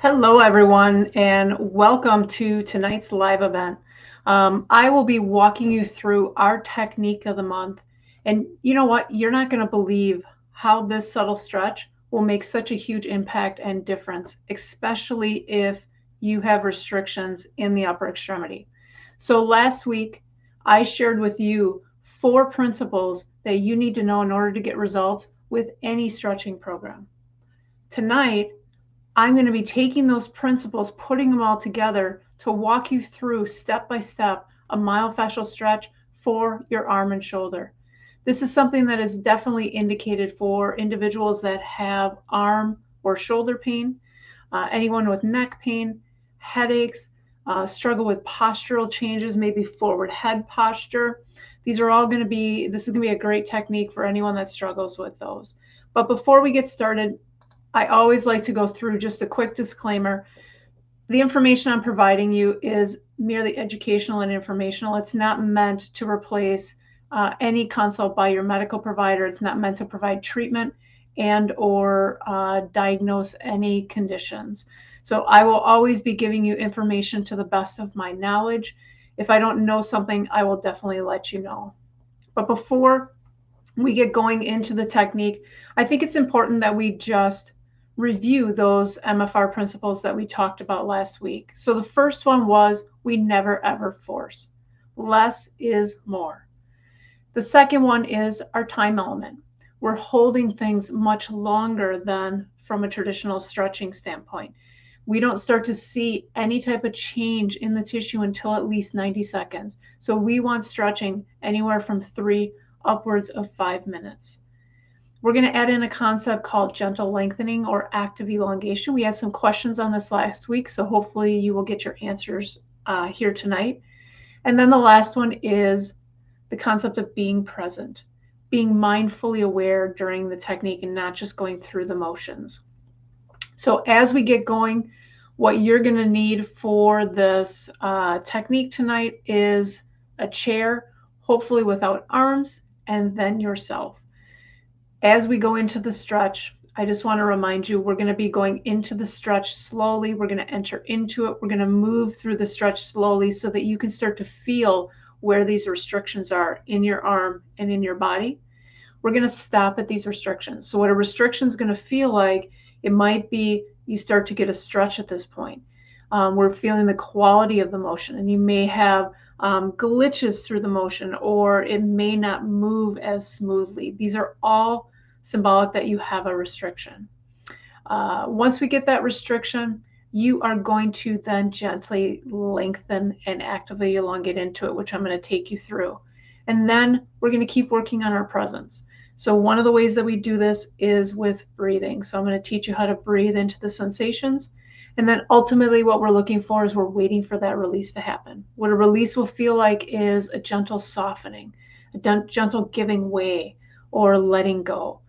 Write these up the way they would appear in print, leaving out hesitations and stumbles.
Hello, everyone, and welcome to tonight's live event. I will be walking you through our technique of the month. And you know what? You're not going to believe how this subtle stretch will make such a huge impact and difference, especially if you have restrictions in the upper extremity. So, last week, I shared with you four principles that you need to know in order to get results with any stretching program. Tonight, I'm going to be taking those principles, putting them all together to walk you through step by step a myofascial stretch for your arm and shoulder. This is something that is definitely indicated for individuals that have arm or shoulder pain, anyone with neck pain, headaches, struggle with postural changes, maybe forward head posture. These are all going to be, this is going to be a great technique for anyone that struggles with those. But before we get started, I always like to go through just a quick disclaimer. The information I'm providing you is merely educational and informational. It's not meant to replace any consult by your medical provider. It's not meant to provide treatment and or diagnose any conditions. So I will always be giving you information to the best of my knowledge. If I don't know something, I will definitely let you know. But before we get going into the technique, I think it's important that we just review those MFR principles that we talked about last week. So the first one was we never ever force. Less is more. The second one is our time element. We're holding things much longer than from a traditional stretching standpoint. We don't start to see any type of change in the tissue until at least 90 seconds. So we want stretching anywhere from 3 upwards of 5 minutes. We're going to add in a concept called gentle lengthening or active elongation. We had some questions on this last week, so hopefully you will get your answers here tonight. And then the last one is the concept of being present, being mindfully aware during the technique and not just going through the motions. So as we get going, what you're going to need for this technique tonight is a chair, hopefully without arms, and then yourself. As we go into the stretch, I just want to remind you, we're going to be going into the stretch slowly. We're going to enter into it. We're going to move through the stretch slowly so that you can start to feel where these restrictions are in your arm and in your body. We're going to stop at these restrictions. So what a restriction is going to feel like, it might be you start to get a stretch at this point. We're feeling the quality of the motion, and you may have glitches through the motion, or it may not move as smoothly. These are all symbolic that you have a restriction. Once we get that restriction, you are going to then gently lengthen and actively elongate into it, which I'm going to take you through. And then we're going to keep working on our presence. So one of the ways that we do this is with breathing. So I'm going to teach you how to breathe into the sensations. And then ultimately what we're looking for is we're waiting for that release to happen. What a release will feel like is a gentle softening, a gentle giving way or letting go.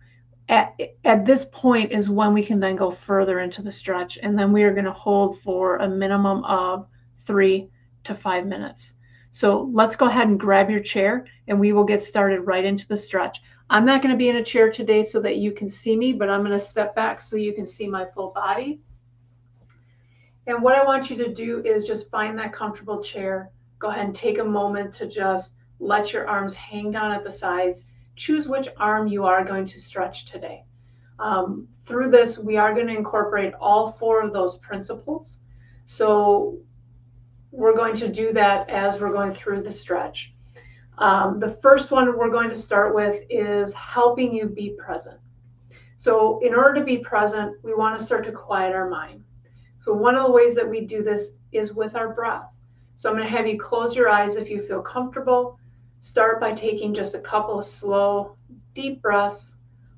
At this point is when we can then go further into the stretch. And then we are going to hold for a minimum of 3 to 5 minutes. So let's go ahead and grab your chair and we will get started right into the stretch. I'm not going to be in a chair today so that you can see me, but I'm going to step back so you can see my full body. And what I want you to do is just find that comfortable chair. Go ahead and take a moment to just let your arms hang down at the sides. Choose which arm you are going to stretch today. Through this, we are going to incorporate all 4 of those principles. So we're going to do that as we're going through the stretch. The first one we're going to start with is helping you be present. So in order to be present, we want to start to quiet our mind. So one of the ways that we do this is with our breath. So I'm going to have you close your eyes if you feel comfortable. Start by taking just a couple of slow, deep breaths,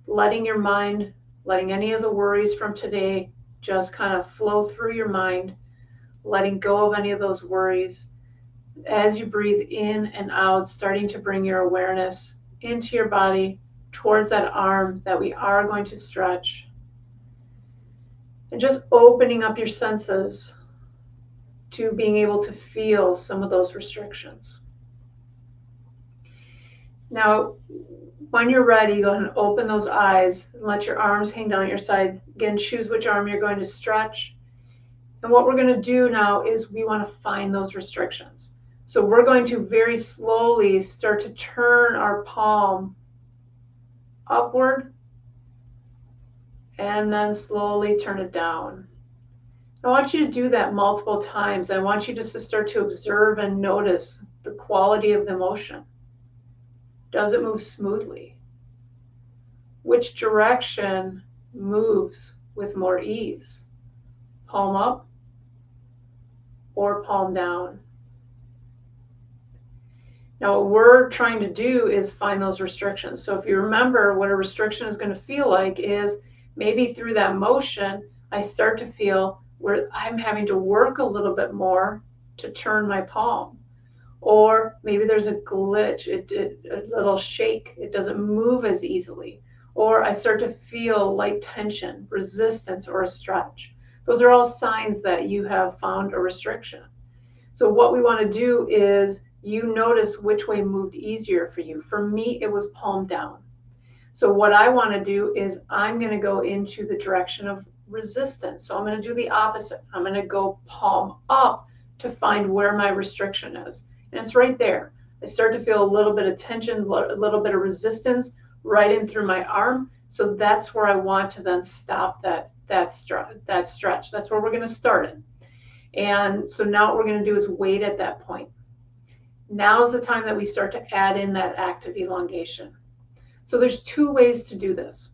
letting your mind, letting any of the worries from today just kind of flow through your mind, letting go of any of those worries. As you breathe in and out, starting to bring your awareness into your body towards that arm that we are going to stretch. And just opening up your senses to being able to feel some of those restrictions. Now, when you're ready, go ahead and open those eyes and let your arms hang down at your side. Again, choose which arm you're going to stretch. And what we're going to do now is we want to find those restrictions. So we're going to very slowly start to turn our palm upward and then slowly turn it down. I want you to do that multiple times. I want you just to start to observe and notice the quality of the motion. Does it move smoothly? Which direction moves with more ease? Palm up or palm down? Now, what we're trying to do is find those restrictions. So if you remember, what a restriction is going to feel like is maybe through that motion, I start to feel where I'm having to work a little bit more to turn my palm. Or maybe there's a glitch, a little shake, it doesn't move as easily. Or I start to feel light tension, resistance, or a stretch. Those are all signs that you have found a restriction. So what we want to do is you notice which way moved easier for you. For me, it was palm down. So what I want to do is I'm going to go into the direction of resistance. So I'm going to do the opposite. I'm going to go palm up to find where my restriction is. And it's right there. I start to feel a little bit of tension, a little bit of resistance right in through my arm. So that's where I want to then stop that stretch. That's where we're going to start it. And so now what we're going to do is wait at that point. Now's the time that we start to add in that active elongation. So there's two ways to do this.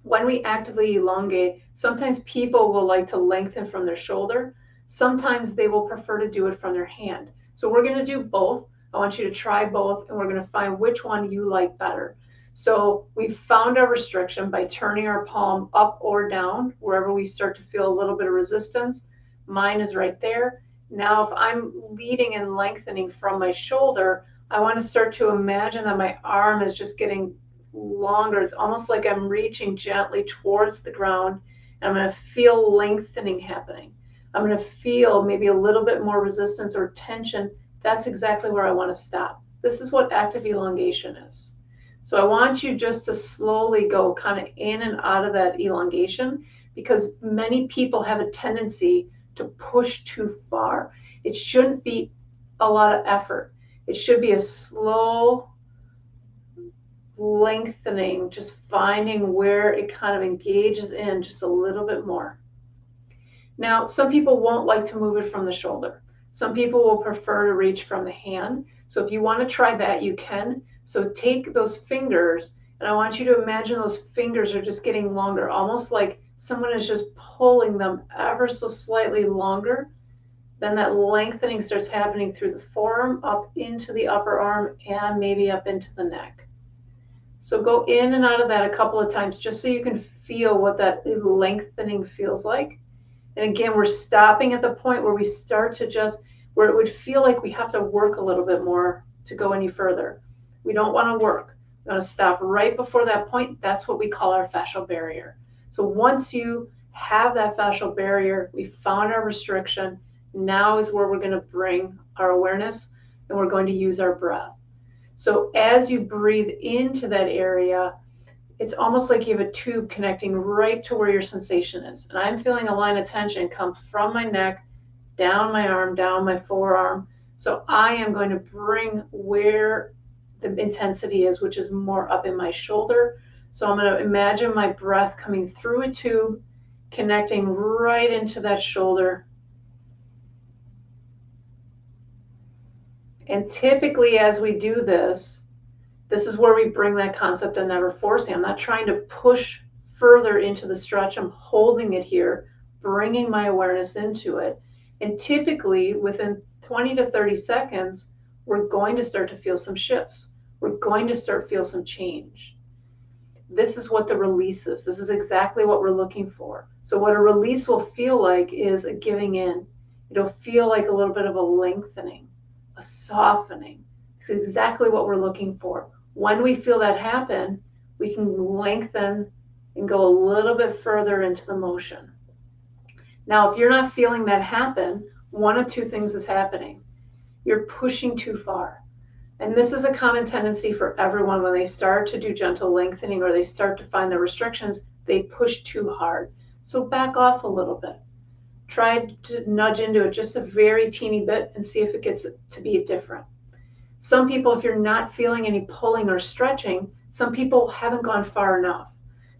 When we actively elongate, sometimes people will like to lengthen from their shoulder. Sometimes they will prefer to do it from their hand. So we're going to do both. I want you to try both, and we're going to find which one you like better. So we've found our restriction by turning our palm up or down, wherever we start to feel a little bit of resistance. Mine is right there. Now, if I'm leading and lengthening from my shoulder, I want to start to imagine that my arm is just getting longer. It's almost like I'm reaching gently towards the ground, and I'm going to feel lengthening happening. I'm going to feel maybe a little bit more resistance or tension. That's exactly where I want to stop. This is what active elongation is. So I want you just to slowly go kind of in and out of that elongation, because many people have a tendency to push too far. It shouldn't be a lot of effort. It should be a slow lengthening, just finding where it kind of engages in just a little bit more. Now, some people won't like to move it from the shoulder. Some people will prefer to reach from the hand. So if you want to try that, you can. So take those fingers, and I want you to imagine those fingers are just getting longer, almost like someone is just pulling them ever so slightly longer. Then that lengthening starts happening through the forearm, up into the upper arm, and maybe up into the neck. So go in and out of that a couple of times just so you can feel what that lengthening feels like. And again, we're stopping at the point where we start to just, where it would feel like we have to work a little bit more to go any further. We don't want to work. We want to stop right before that point. That's what we call our fascial barrier. So once you have that fascial barrier, we found our restriction, now is where we're going to bring our awareness, and we're going to use our breath. So as you breathe into that area, it's almost like you have a tube connecting right to where your sensation is. And I'm feeling a line of tension come from my neck, down my arm, down my forearm. So I am going to bring where the intensity is, which is more up in my shoulder. So I'm going to imagine my breath coming through a tube, connecting right into that shoulder. And typically as we do this, this is where we bring that concept of never forcing. I'm not trying to push further into the stretch. I'm holding it here, bringing my awareness into it. And typically within 20 to 30 seconds, we're going to start to feel some shifts. We're going to start to feel some change. This is what the release is. This is exactly what we're looking for. So what a release will feel like is a giving in. It'll feel like a little bit of a lengthening, a softening. It's exactly what we're looking for. When we feel that happen, we can lengthen and go a little bit further into the motion. Now, if you're not feeling that happen, one of two things is happening. You're pushing too far. And this is a common tendency for everyone when they start to do gentle lengthening or they start to find the restrictions, they push too hard. So back off a little bit. Try to nudge into it just a very teeny bit and see if it gets to be different. Some people, if you're not feeling any pulling or stretching, some people haven't gone far enough.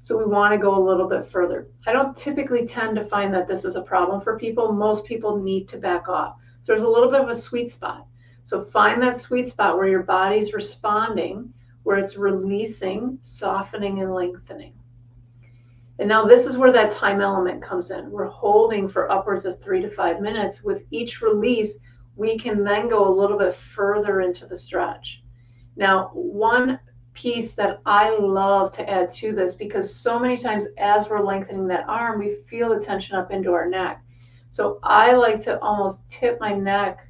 So we want to go a little bit further. I don't typically tend to find that this is a problem for people. Most people need to back off. So there's a little bit of a sweet spot. So find that sweet spot where your body's responding, where it's releasing, softening, and lengthening. And now this is where that time element comes in. We're holding for upwards of 3 to 5 minutes. With each release, we can then go a little bit further into the stretch. Now, one piece that I love to add to this, because so many times as we're lengthening that arm, we feel the tension up into our neck. So I like to almost tip my neck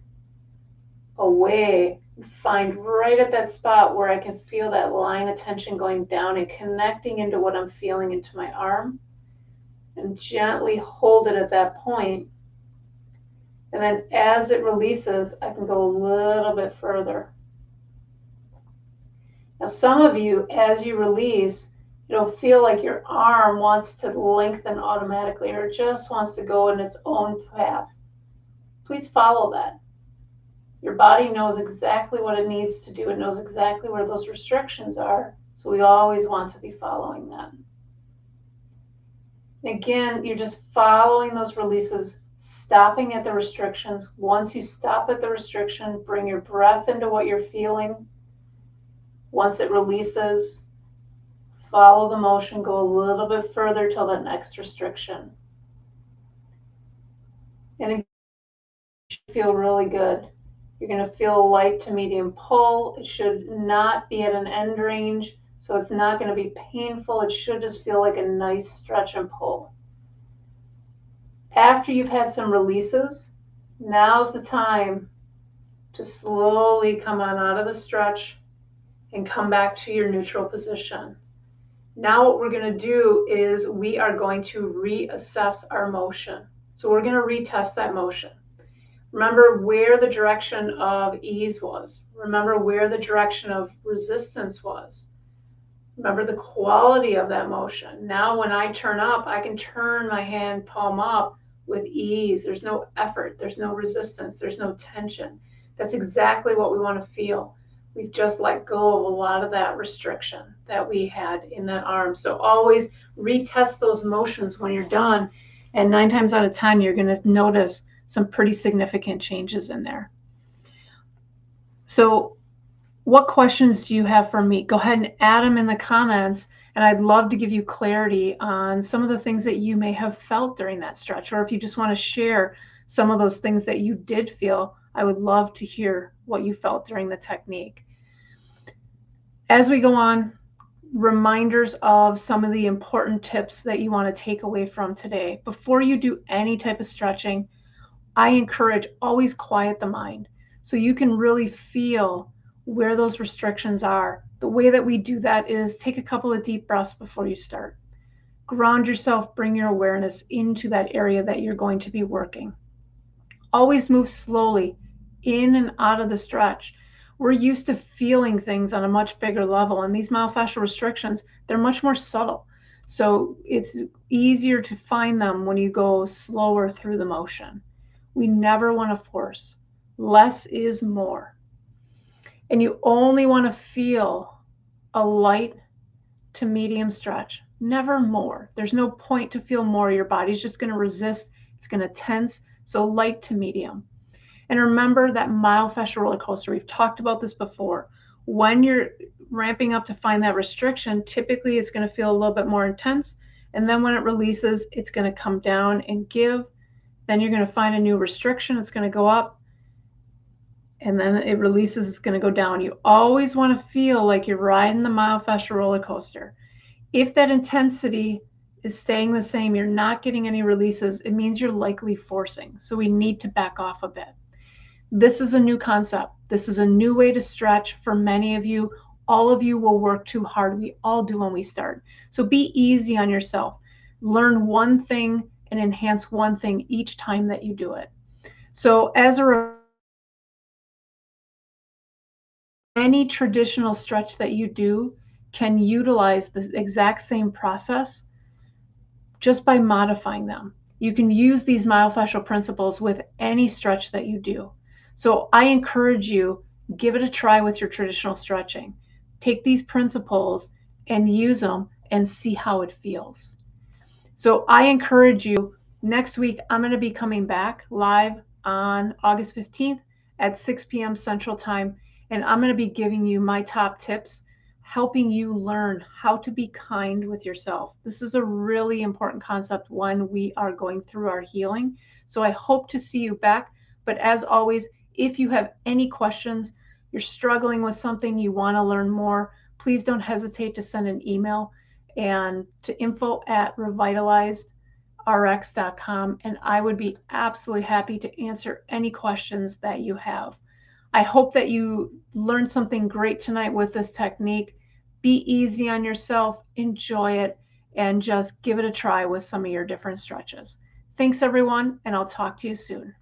away, find right at that spot where I can feel that line of tension going down and connecting into what I'm feeling into my arm, and gently hold it at that point. And then as it releases, I can go a little bit further. Now, some of you, as you release, it'll feel like your arm wants to lengthen automatically, or it just wants to go in its own path. Please follow that. Your body knows exactly what it needs to do. It knows exactly where those restrictions are. So we always want to be following that. And again, you're just following those releases, stopping at the restrictions. Once you stop at the restriction, bring your breath into what you're feeling. Once it releases, follow the motion, go a little bit further till the next restriction. And it should feel really good. You're going to feel a light to medium pull. It should not be at an end range, so it's not going to be painful. It should just feel like a nice stretch and pull. After you've had some releases, now's the time to slowly come on out of the stretch and come back to your neutral position. Now what we're going to do is we are going to reassess our motion. So we're going to retest that motion. Remember where the direction of ease was. Remember where the direction of resistance was. Remember the quality of that motion. Now when I turn up, I can turn my hand palm up with ease. There's no effort. There's no resistance. There's no tension. That's exactly what we want to feel. We've just let go of a lot of that restriction that we had in that arm. So always retest those motions when you're done. And 9 times out of 10, you're going to notice some pretty significant changes in there. So what questions do you have for me? Go ahead and add them in the comments, and I'd love to give you clarity on some of the things that you may have felt during that stretch, or if you just want to share some of those things that you did feel, I would love to hear what you felt during the technique. As we go on, reminders of some of the important tips that you want to take away from today. Before you do any type of stretching, I encourage always quiet the mind so you can really feel where those restrictions are. The way that we do that is take a couple of deep breaths before you start. Ground yourself, bring your awareness into that area that you're going to be working. Always move slowly in and out of the stretch. We're used to feeling things on a much bigger level, and these myofascial restrictions, they're much more subtle. So it's easier to find them when you go slower through the motion. We never want to force. Less is more. And you only want to feel a light to medium stretch, never more. There's no point to feel more. Your body's just going to resist. It's going to tense. So light to medium. And remember that myofascial roller coaster. We've talked about this before. When you're ramping up to find that restriction, typically it's going to feel a little bit more intense. And then when it releases, it's going to come down and give. Then you're going to find a new restriction. It's going to go up. And then it releases. It's going to go down. You always want to feel like you're riding the myofascial roller coaster. If that intensity is staying the same, you're not getting any releases, it means you're likely forcing. So we need to back off a bit. This is a new concept. This is a new way to stretch for many of you. All of you will work too hard. We all do when we start. So be easy on yourself. Learn one thing and enhance one thing each time that you do it. So as any traditional stretch that you do can utilize the exact same process just by modifying them. You can use these myofascial principles with any stretch that you do. So I encourage you, give it a try with your traditional stretching. Take these principles and use them and see how it feels. So I encourage you, next week I'm going to be coming back live on August 15th at 6 p.m. Central Time, and I'm going to be giving you my top tips, helping you learn how to be kind with yourself. This is a really important concept when we are going through our healing. So I hope to see you back. But as always, if you have any questions, you're struggling with something, you want to learn more, please don't hesitate to send an email and to info@revitalizedrx.com, and I would be absolutely happy to answer any questions that you have. I hope that you learned something great tonight with this technique. Be easy on yourself, enjoy it, and just give it a try with some of your different stretches. Thanks, everyone, and I'll talk to you soon.